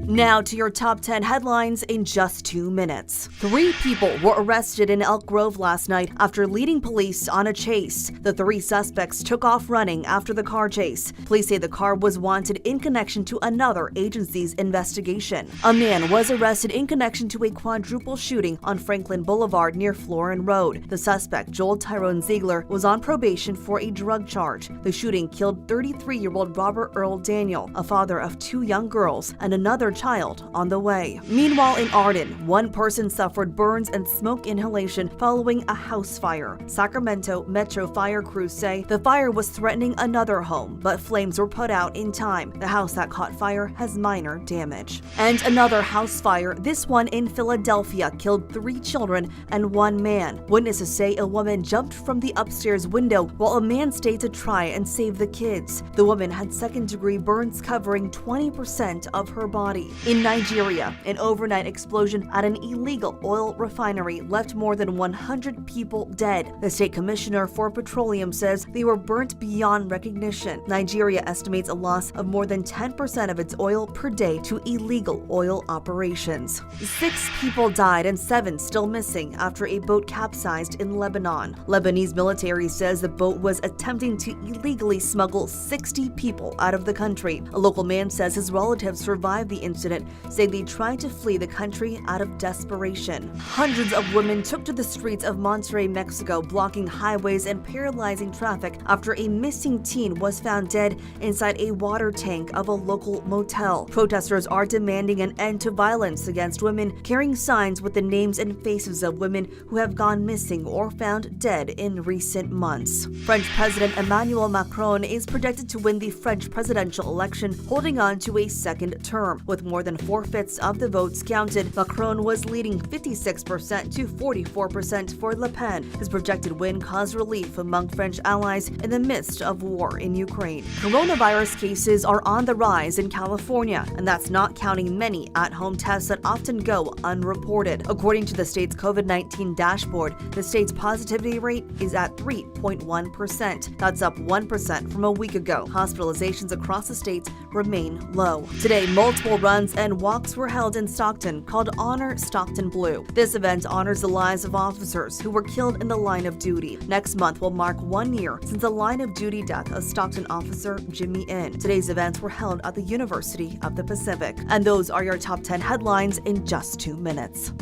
Now to your top 10 headlines in just 2 minutes. 3 people were arrested in Elk Grove last night after leading police on a chase. The 3 suspects took off running after the car chase. Police say the car was wanted in connection to another agency's investigation. A man was arrested in connection to a quadruple shooting on Franklin Boulevard near Florin Road. The suspect, Tyrone Zeigler, was on probation for a drug charge. The shooting killed 33-year-old Robert Earl Daniel, a father of 2 young girls, and another child on the way. Meanwhile, in Arden, 1 person suffered burns and smoke inhalation following a house fire. Sacramento Metro fire crews say the fire was threatening another home, but flames were put out in time. The house that caught fire has minor damage. And another house fire, this one in Philadelphia, killed 3 children and 1 man. Witnesses say a woman jumped from the upstairs window while a man stayed to try and save the kids. The woman had second-degree burns covering 20% of her body. In Nigeria, an overnight explosion at an illegal oil refinery left more than 100 people dead. The state commissioner for petroleum says they were burnt beyond recognition. Nigeria estimates a loss of more than 10% of its oil per day to illegal oil operations. 6 people died and 7 still missing after a boat capsized in Lebanon. Lebanese military says the boat was attempting to illegally smuggle 60 people out of the country. A local man says his relatives survived the incident, saying they tried to flee the country out of desperation. Hundreds of women took to the streets of Monterrey, Mexico, blocking highways and paralyzing traffic after a missing teen was found dead inside a water tank of a local motel. Protesters are demanding an end to violence against women, carrying signs with the names and faces of women who have gone missing or found dead in recent months. French President Emmanuel Macron is projected to win the French presidential election, holding on to a second term. With more than 4/5 of the votes counted, Macron was leading 56% to 44% for Le Pen. His projected win caused relief among French allies in the midst of war in Ukraine. Coronavirus cases are on the rise in California, and that's not counting many at-home tests that often go unreported. According to the state's COVID-19 dashboard, the state's positivity rate is at 3.1%. That's up 1% from a week ago. Hospitalizations across the state remain low. Today, multiple runs and walks were held in Stockton called Honor Stockton Blue. This event honors the lives of officers who were killed in the line of duty. Next month will mark 1 year since the line of duty death of Stockton officer Jimmy Inn. Today's events were held at the University of the Pacific. And those are your top 10 headlines in just 2 minutes.